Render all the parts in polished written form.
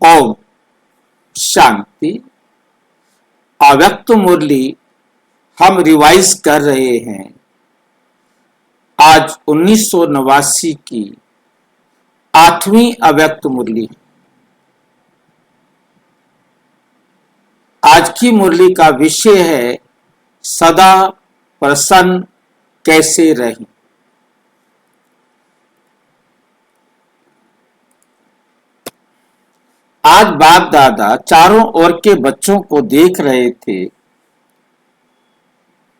ओम शांति। अव्यक्त मुरली हम रिवाइज कर रहे हैं। आज 1989 की 8वीं अव्यक्त मुरली है। आज की मुरली का विषय है सदा प्रसन्न कैसे रहें। आज बाप दादा चारों ओर के बच्चों को देख रहे थे।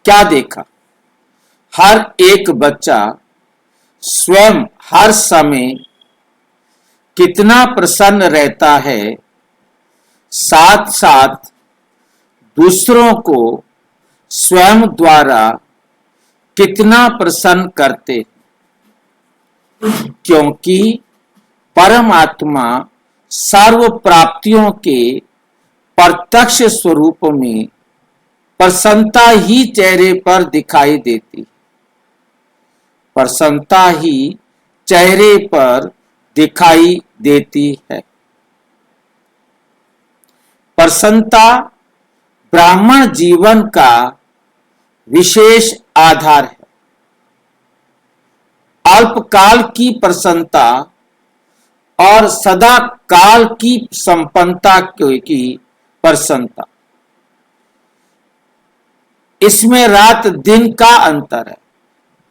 क्या देखा? हर एक बच्चा स्वयं हर समय कितना प्रसन्न रहता है, साथ साथ दूसरों को स्वयं द्वारा कितना प्रसन्न करते, क्योंकि परमात्मा सर्व प्राप्तियों के प्रत्यक्ष स्वरूप में प्रसन्नता ही चेहरे पर दिखाई देती। प्रसन्नता ही चेहरे पर दिखाई देती है। प्रसन्नता ब्राह्मण जीवन का विशेष आधार है। अल्पकाल की प्रसन्नता और सदा काल की संपन्नता की प्रसन्नता, इसमें रात दिन का अंतर है।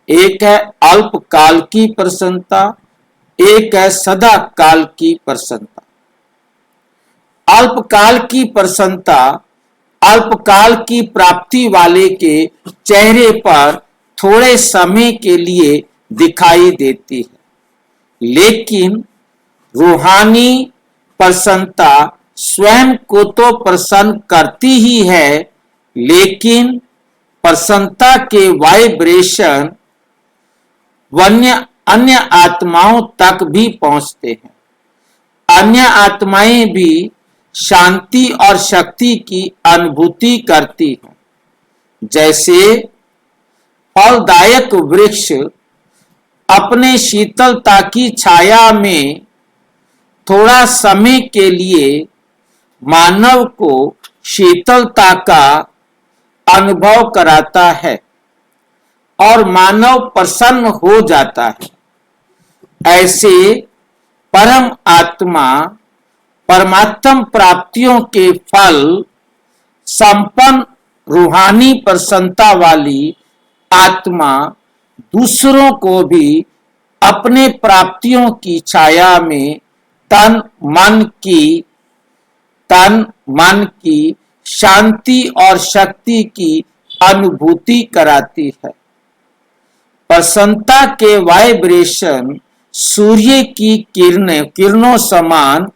एक है अल्पकाल की प्रसन्नता, एक है सदा काल की प्रसन्नता। अल्पकाल की प्रसन्नता अल्पकाल की प्राप्ति वाले के चेहरे पर थोड़े समय के लिए दिखाई देती है, लेकिन रूहानी प्रसन्नता स्वयं को तो प्रसन्न करती ही है, लेकिन प्रसन्नता के वाइब्रेशन अन्य आत्माओं तक भी पहुंचते हैं। अन्य आत्माएं भी शांति और शक्ति की अनुभूति करती हैं। जैसे फलदायक वृक्ष अपने शीतलता की छाया में थोड़ा समय के लिए मानव को शीतलता का अनुभव कराता है और मानव प्रसन्न हो जाता है, ऐसे परम आत्मा परमात्म प्राप्तियों के फल संपन्न रूहानी प्रसन्नता वाली आत्मा दूसरों को भी अपने प्राप्तियों की छाया में तन मन की शांति और शक्ति की अनुभूति कराती है। प्रसन्नता के वाइब्रेशन सूर्य की किरणों समान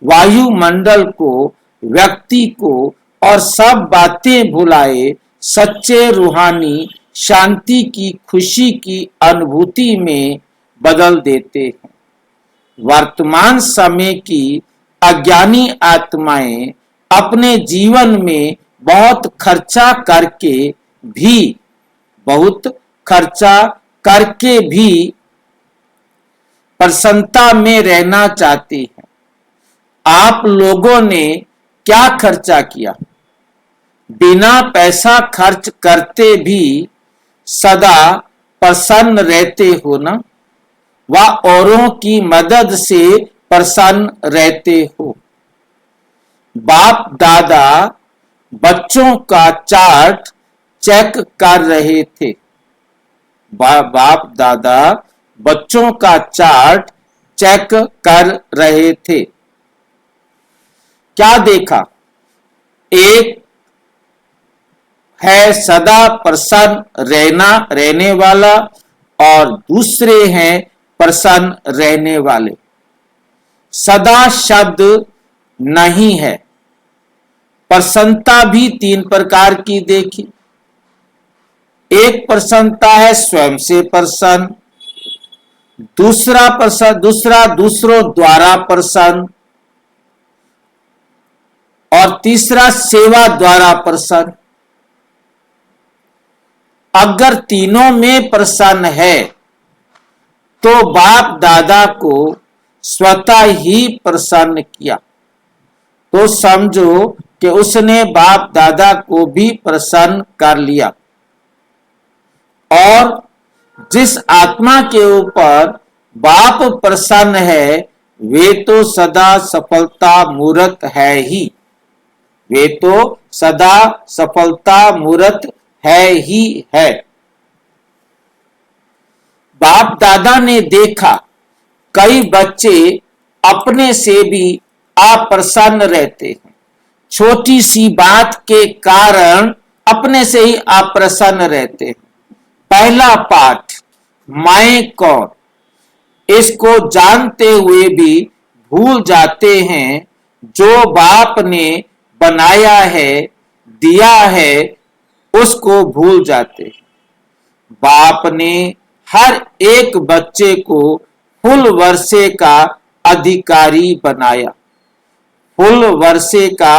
वायुमंडल को, व्यक्ति को और सब बातें भुलाए सच्चे रूहानी शांति की खुशी की अनुभूति में बदल देते हैं। वर्तमान समय की अज्ञानी आत्माएं अपने जीवन में बहुत खर्चा करके भी प्रसन्नता में रहना चाहती हैं। आप लोगों ने क्या खर्चा किया? बिना पैसा खर्च करते भी सदा प्रसन्न रहते हो ना? व औरों की मदद से प्रसन्न रहते हो। बाप दादा बच्चों का चार्ट चेक कर रहे थे। बाप दादा बच्चों का चार्ट चेक कर रहे थे। क्या देखा? एक है सदा प्रसन्न रहने वाला और दूसरे हैं प्रसन्न रहने वाले। सदा शब्द नहीं है। प्रसन्नता भी 3 प्रकार की देखी। एक प्रसन्नता है स्वयं से प्रसन्न, दूसरा दूसरों द्वारा प्रसन्न और तीसरा सेवा द्वारा प्रसन्न। अगर तीनों में प्रसन्न है तो बाप दादा को स्वतः ही प्रसन्न किया। तो समझो कि उसने बाप दादा को भी प्रसन्न कर लिया। और जिस आत्मा के ऊपर बाप प्रसन्न है वे तो सदा सफलता मूर्त है ही, वे तो सदा सफलता मूर्त है ही है। बाप दादा ने देखा कई बच्चे अपने से भी अप्रसन्न रहते हैं, छोटी सी बात के कारण अपने से ही अप्रसन्न रहते हैं। पहला पाठ, मैं कौन, इसको जानते हुए भी भूल जाते हैं। जो बाप ने बनाया है, दिया है, उसको भूल जाते हैं। बाप ने हर एक बच्चे को फुल वर्षे का अधिकारी बनाया, फुल वर्षे का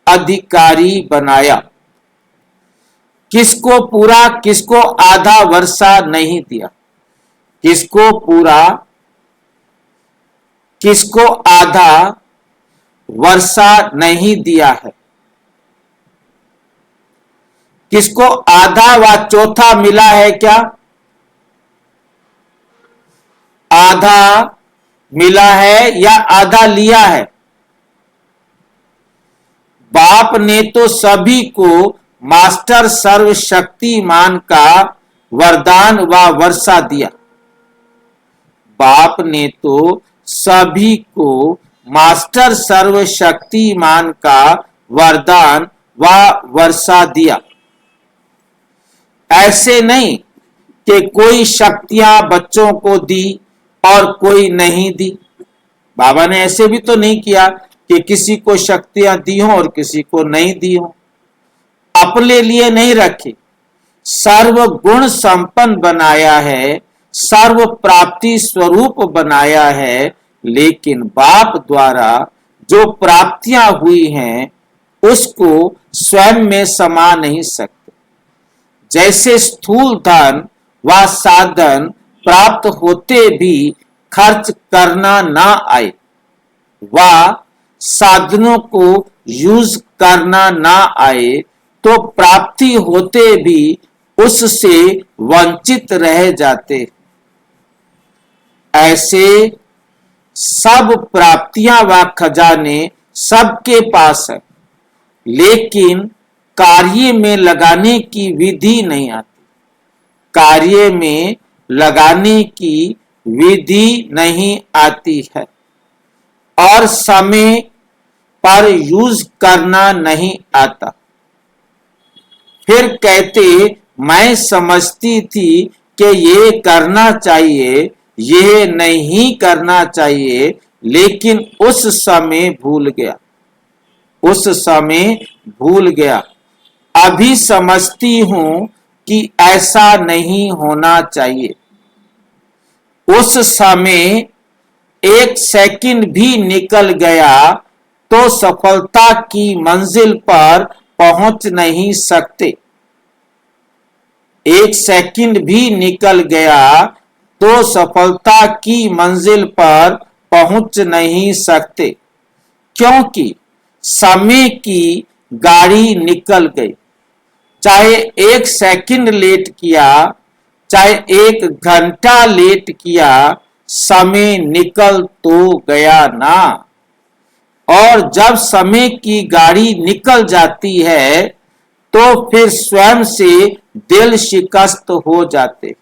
अधिकारी बनाया। किसको पूरा किसको आधा वर्षा नहीं दिया, किसको पूरा किसको आधा वर्षा नहीं दिया है। किसको आधा व चौथा मिला है क्या? आधा मिला है या आधा लिया है? बाप ने तो सभी को मास्टर सर्वशक्तिमान का वरदान व वर्षा दिया। बाप ने तो सभी को मास्टर सर्वशक्तिमान का वरदान व वर्षा दिया। ऐसे नहीं कि कोई शक्तियां बच्चों को दी और कोई नहीं दी। बाबा ने ऐसे भी तो नहीं किया कि किसी को शक्तियां दी हो और किसी को नहीं दी हो। अपने लिए नहीं रखे, सर्व गुण संपन्न बनाया है, सर्व प्राप्ति स्वरूप बनाया है। लेकिन बाप द्वारा जो प्राप्तियां हुई हैं उसको स्वयं में समा नहीं सकते। जैसे स्थूल धन व साधन प्राप्त होते भी खर्च करना ना आए, व साधनों को यूज करना ना आए, तो प्राप्ति होते भी उससे वंचित रह जाते। ऐसे सब प्राप्तियां व खजाने सबके पास है, लेकिन कार्य में लगाने की विधि नहीं आती। कार्य में लगाने की विधि नहीं आती है और समय पर यूज करना नहीं आता। फिर कहते मैं समझती थी कि ये करना चाहिए, ये नहीं करना चाहिए, लेकिन उस समय भूल गया, उस समय भूल गया। अभी समझती हूं कि ऐसा नहीं होना चाहिए। उस समय एक सेकंड भी निकल गया तो सफलता की मंजिल पर पहुंच नहीं सकते। एक सेकंड भी निकल गया तो सफलता की मंजिल पर पहुंच नहीं सकते, क्योंकि समय की गाड़ी निकल गई। चाहे एक सेकंड लेट किया, चाहे एक घंटा लेट किया, समय निकल तो गया ना। और जब समय की गाड़ी निकल जाती है तो फिर स्वयं से दिल शिकस्त हो जाते।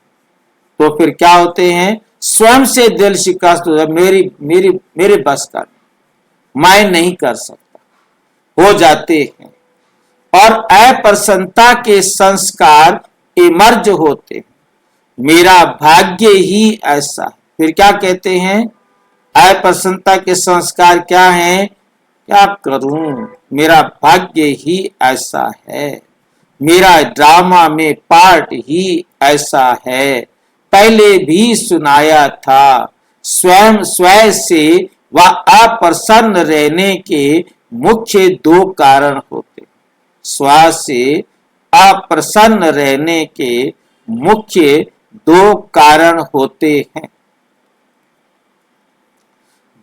तो फिर क्या होते हैं? स्वयं से दिल शिकस्त हो जाते, मेरे बस का मैं नहीं कर सकता, हो जाते हैं। और अप्रसन्नता के संस्कार इमर्ज होते। मेरा भाग्य ही ऐसा है। फिर क्या कहते हैं? अप्रसन्नता के संस्कार क्या हैं? क्या करूं, मेरा भाग्य ही ऐसा है, मेरा ड्रामा में पार्ट ही ऐसा है। पहले भी सुनाया था। स्वयं से व अप्रसन्न रहने के मुख्य दो कारण होते। स्व से अप्रसन्न रहने के मुख्य दो कारण होते हैं,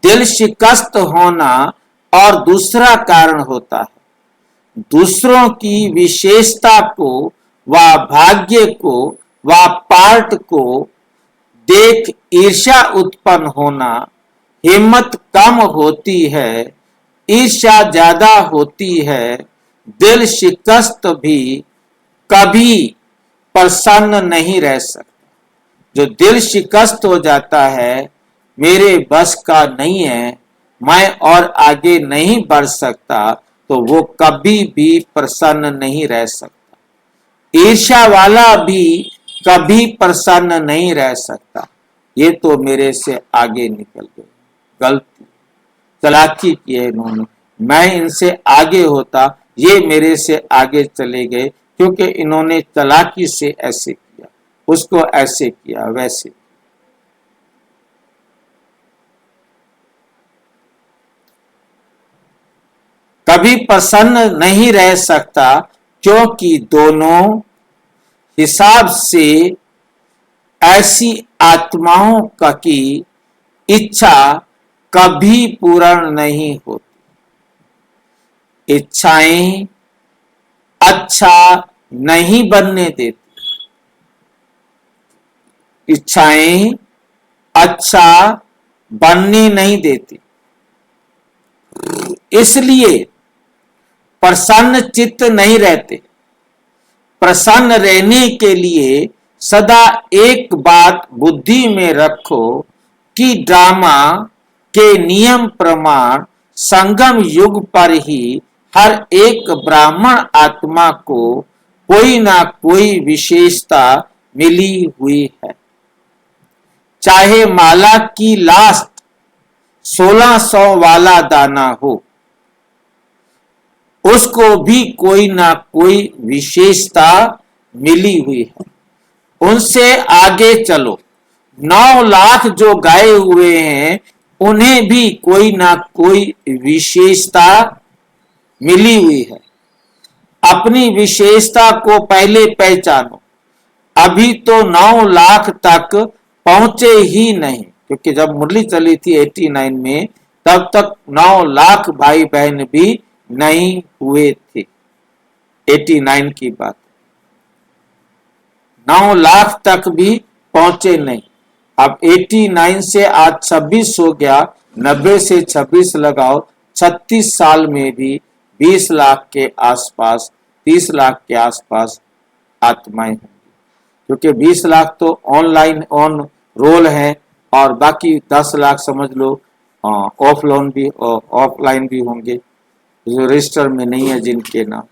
दिल शिकस्त होना और दूसरा कारण होता है दूसरों की विशेषता को व भाग्य को व पार्ट को देख ईर्ष्या उत्पन्न होना। हिम्मत कम होती है, ईर्ष्या ज्यादा होती है, दिल शिकस्त भी कभी प्रसन्न नहीं रह सकता। जो दिल शिकस्त हो जाता है, मेरे बस का नहीं है, मैं और आगे नहीं बढ़ सकता, तो वो कभी भी प्रसन्न नहीं रह सकता। ईर्ष्या वाला भी कभी प्रसन्न नहीं रह सकता। ये तो मेरे से आगे निकल गए, गलती चालाकी की है इन्होंने, मैं इनसे आगे होता, ये मेरे से आगे चले गए, क्योंकि इन्होंने चालाकी से ऐसे किया, उसको ऐसे किया, वैसे। कभी प्रसन्न नहीं रह सकता, क्योंकि दोनों हिसाब से ऐसी आत्माओं का की इच्छा कभी पूर्ण नहीं होती। इच्छाएं अच्छा नहीं बनने देती, इच्छाएं अच्छा बनने नहीं देती। इसलिए प्रसन्न चित्त नहीं रहते। प्रसन्न रहने के लिए सदा एक बात बुद्धि में रखो कि ड्रामा के नियम प्रमाण संगम युग पर ही हर एक ब्राह्मण आत्मा को कोई ना कोई विशेषता मिली हुई है। चाहे माला की लास्ट 1600 वाला दाना हो, उसको भी कोई ना कोई विशेषता मिली हुई है। उनसे आगे चलो, 9 लाख जो गाए हुए हैं, उन्हें भी कोई ना कोई विशेषता मिली हुई है। अपनी विशेषता को पहले पहचानो। अभी तो 9 लाख तक पहुंचे ही नहीं, क्योंकि जब मुरली चली थी 89 में, तब तक 9 लाख भाई बहन भी नहीं हुए थे। 89 की बात, 9 लाख तक भी पहुंचे नहीं। अब 89 से आज 26 हो गया, 90 से 26 लगाओ, 36 साल में भी 20 लाख के आसपास, 30 लाख के आसपास आत्माएं होंगी। क्योंकि 20 लाख तो ऑनलाइन ऑन रोल है, और बाकी 10 लाख समझ लो ऑफलाइन भी होंगे, जो रजिस्टर में नहीं है जिनके नाम।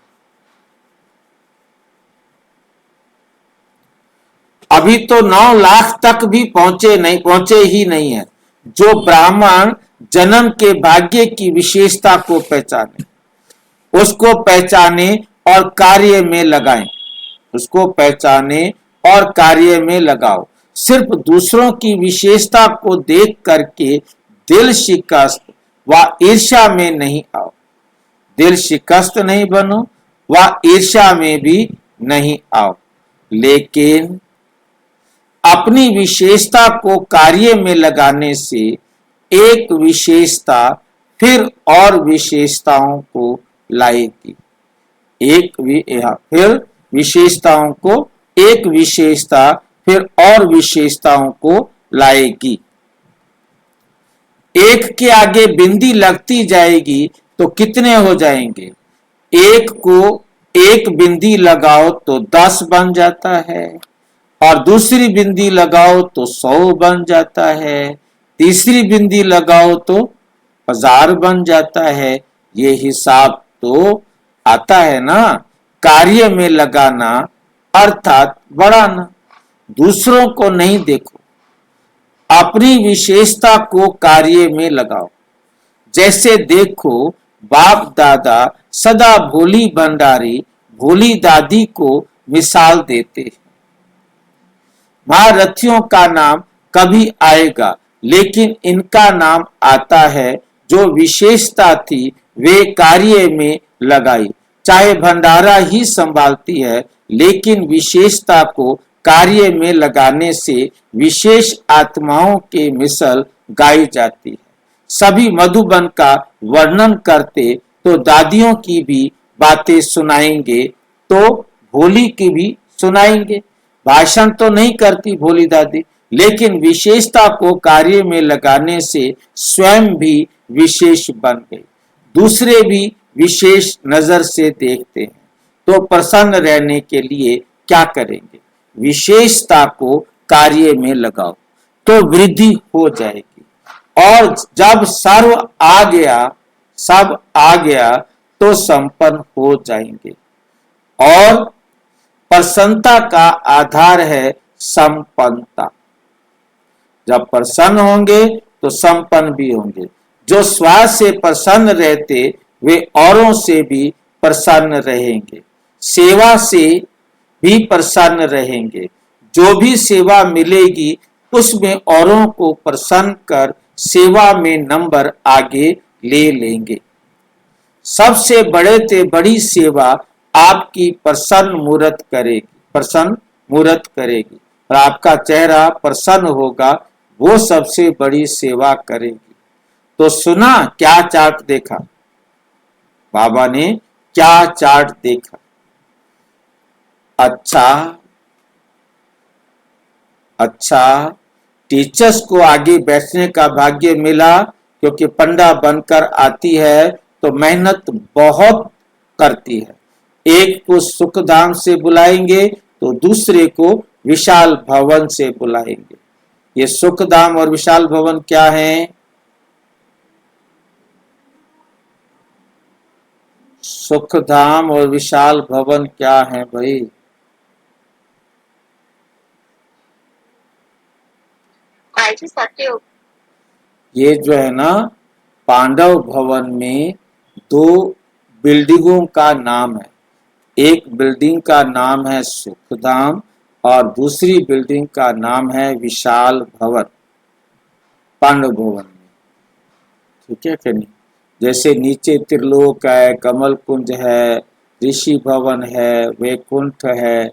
अभी तो 9 लाख तक भी पहुंचे ही नहीं है। जो ब्राह्मण जन्म के भाग्य की विशेषता को पहचाने, उसको पहचाने और कार्य में लगाएं, उसको पहचाने और कार्य में लगाओ। सिर्फ दूसरों की विशेषता को देख करके दिल शिकस्त व ईर्ष्या में नहीं आओ। दिल शिकस्त नहीं बनो व ईर्ष्या में भी नहीं आओ, लेकिन अपनी विशेषता को कार्य में लगाने से एक विशेषता फिर और विशेषताओं को लाएगी। फिर विशेषताओं को, एक विशेषता फिर और विशेषताओं को लाएगी। एक के आगे बिंदी लगती जाएगी तो कितने हो जाएंगे? एक को एक बिंदी लगाओ तो 10 बन जाता है, और दूसरी बिंदी लगाओ तो 100 बन जाता है, तीसरी बिंदी लगाओ तो 1000 बन जाता है। ये हिसाब तो आता है ना। कार्य में लगाना अर्थात बढ़ाना। दूसरों को नहीं देखो, अपनी विशेषता को कार्य में लगाओ। जैसे देखो, बाप दादा सदा भोली भंडारी भोली दादी को मिसाल देते हैं। महारथियों का नाम कभी आएगा, लेकिन इनका नाम आता है जो विशेषता थी वे कार्य में लगाई। चाहे भंडारा ही संभालती है, लेकिन विशेषता को कार्य में लगाने से विशेष आत्माओं के मिसल गाई जाती है। सभी मधुबन का वर्णन करते तो दादियों की भी बातें सुनाएंगे, तो भोली की भी सुनाएंगे। भाषण तो नहीं करती भोली दादी, लेकिन विशेषता को कार्य में लगाने से स्वयं भी विशेष बन गई। दूसरे भी विशेष नजर से देखते हैं, तो प्रसन्न रहने के लिए क्या करेंगे? विशेषता को कार्य में लगाओ तो वृद्धि हो जाएगी। और जब सब आ गया तो संपन्न हो जाएंगे। और प्रसन्नता का आधार है संपन्नता। जब प्रसन्न होंगे तो संपन्न भी होंगे। जो स्वास्थ्य से प्रसन्न रहते वे औरों से भी प्रसन्न रहेंगे, सेवा से भी प्रसन्न रहेंगे। जो भी सेवा मिलेगी उसमें औरों को प्रसन्न कर सेवा में नंबर आगे ले लेंगे। सबसे बड़े से बड़ी सेवा आपकी प्रसन्न मूर्त करेगी और आपका चेहरा प्रसन्न होगा, वो सबसे बड़ी सेवा करेगी। तो सुना क्या चार्ट देखा? बाबा ने क्या चार्ट देखा? अच्छा, टीचर्स को आगे बैठने का भाग्य मिला, क्योंकि पंडा बनकर आती है तो मेहनत बहुत करती है। एक को सुखधाम से बुलाएंगे तो दूसरे को विशाल भवन से बुलाएंगे। ये सुखधाम और विशाल भवन क्या है? सुखधाम और विशाल भवन क्या है भाई? ये जो है ना, पांडव भवन में दो बिल्डिंगों का नाम है। एक बिल्डिंग का नाम है सुखधाम और दूसरी बिल्डिंग का नाम है विशाल भवन, पांडव भवन में। ठीक है कि नहीं? जैसे नीचे त्रिलोक है, कमल कुंज है, ऋषि भवन है, वैकुंठ है,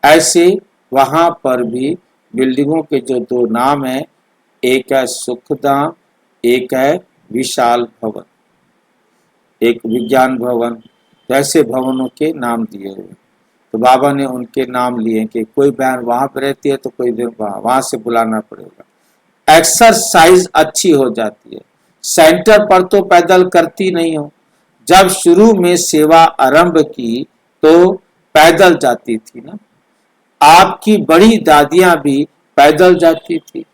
ऐसे वहां पर भी बिल्डिंगों के जो दो नाम है, एक है सुखधाम, एक है विशाल भवन, एक विज्ञान भवन। तो ऐसे भवनों के नाम दिए हुए। तो बाबा ने उनके नाम लिए कि कोई बहन वहां पर रहती है तो कोई दिन वहां से बुलाना पड़ेगा। एक्सरसाइज अच्छी हो जाती है। सेंटर पर तो पैदल करती नहीं हो। जब शुरू में सेवा आरंभ की तो पैदल जाती थी ना। आपकी बड़ी दादियां भी पैदल जाती थी।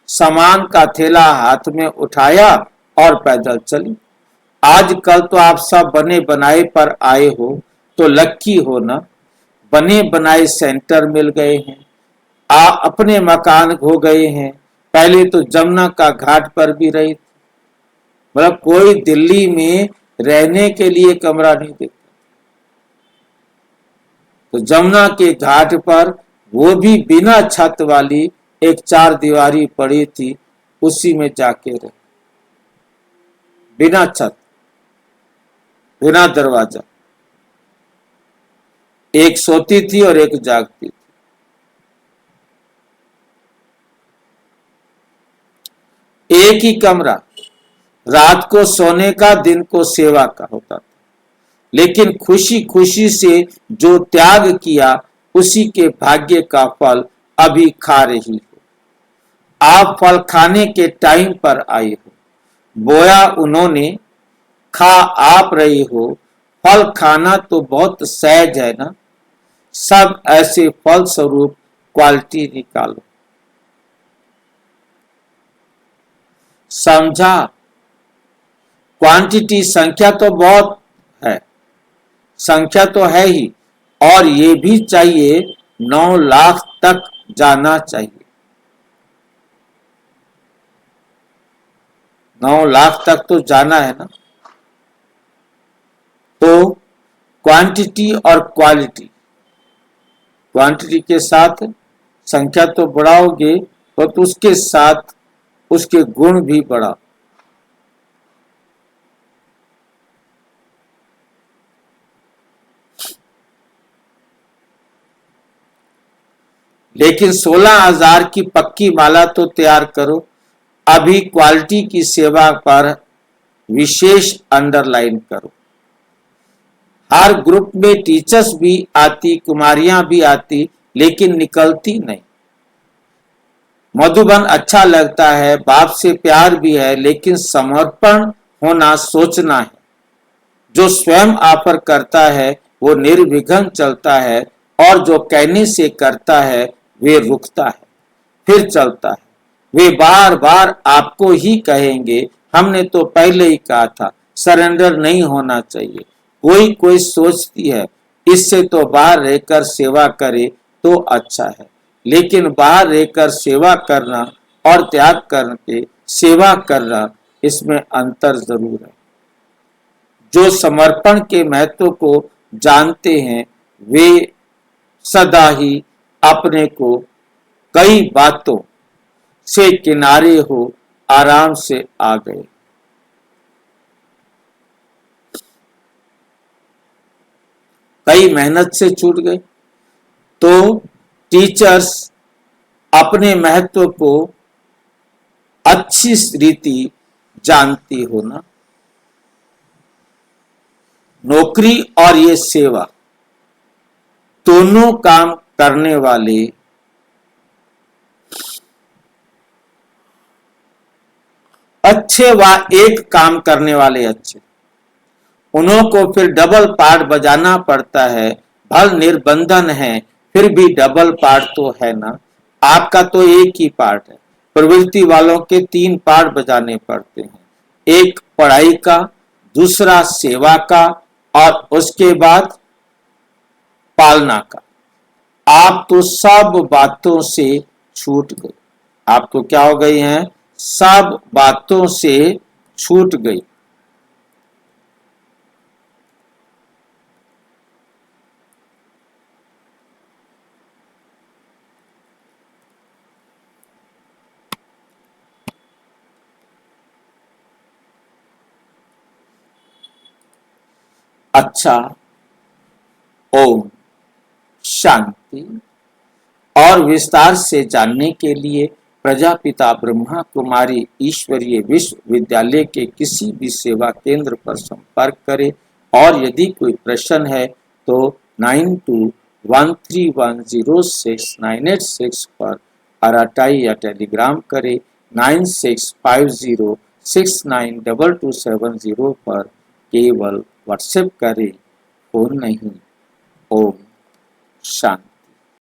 सामान का थैला हाथ में उठाया और पैदल चली। आजकल तो आप सब बने बनाए पर आए हो तो लक्की हो ना, बने बनाए सेंटर मिल गए हैं, अपने मकान हो गए हैं। पहले तो जमुना का घाट पर भी रही, मतलब कोई दिल्ली में रहने के लिए कमरा नहीं देता। तो जमुना के घाट पर वो भी बिना छत वाली एक 4 दीवारी पड़ी थी, उसी में जाके रहे, बिना छत, बिना दरवाजा। एक सोती थी और एक जागती थी। एक ही कमरा, रात को सोने का, दिन को सेवा का होता था। लेकिन खुशी खुशी से जो त्याग किया उसी के भाग्य का फल अभी खा रही हो। आप फल खाने के टाइम पर आई हो, बोया उन्होंने, खा आप रही हो। फल खाना तो बहुत सहज है ना। सब ऐसे फल स्वरूप क्वालिटी निकालो। समझा? क्वांटिटी, संख्या तो बहुत है, संख्या तो है ही, और ये भी चाहिए 9 लाख तक जाना चाहिए। 9 लाख तक तो जाना है ना। तो क्वांटिटी और क्वालिटी, क्वांटिटी के साथ संख्या तो बढ़ाओगे तो उसके साथ उसके गुण भी बढ़ाओ। लेकिन 16,000 की पक्की माला तो तैयार करो। अभी क्वालिटी की सेवा पर विशेष अंडरलाइन करो। हर ग्रुप में टीचर्स भी आती, कुमारियां भी आती, लेकिन निकलती नहीं। मधुबन अच्छा लगता है, बाप से प्यार भी है, लेकिन समर्पण होना सोचना है। जो स्वयं ऑफर करता है वो निर्विघ्न चलता है, और जो कहने से करता है वे रुकता है, फिर चलता है। वे बार बार आपको ही कहेंगे, हमने तो पहले ही कहा था, सरेंडर नहीं होना चाहिए। कोई सोचती है इससे तो बाहर रहकर सेवा करे तो अच्छा है, लेकिन बाहर रहकर सेवा करना और त्याग करके सेवा करना, इसमें अंतर जरूर है। जो समर्पण के महत्व को जानते हैं वे सदा ही अपने को कई बातों से किनारे हो आराम से आ गए। कई मेहनत से छूट गए। तो टीचर्स अपने महत्व को अच्छी रीति जानती हो ना। नौकरी और ये सेवा दोनों काम करने वाले अच्छे व एक काम करने वाले अच्छे, उन्हों को फिर डबल पार्ट बजाना पड़ता है। भल निर्बंधन है, फिर भी डबल पार्ट तो है ना। आपका तो एक ही पार्ट है, प्रवृत्ति वालों के 3 पार्ट बजाने पड़ते हैं। एक पढ़ाई का, दूसरा सेवा का, और उसके बाद पालना का। आप तो सब बातों से छूट गए। आप तो क्या हो गई हैं? सब बातों से छूट गई। अच्छा, ओम शांति। और विस्तार से जानने के लिए प्रजापिता ब्रह्मा कुमारी ईश्वरीय विश्वविद्यालय के किसी भी सेवा केंद्र पर संपर्क करें। और यदि कोई प्रश्न है तो 9213106986 पर अराटाई या टेलीग्राम करें। 9650692270 पर केवल व्हाट्सएप करें, फोन नहीं। ओम शांति।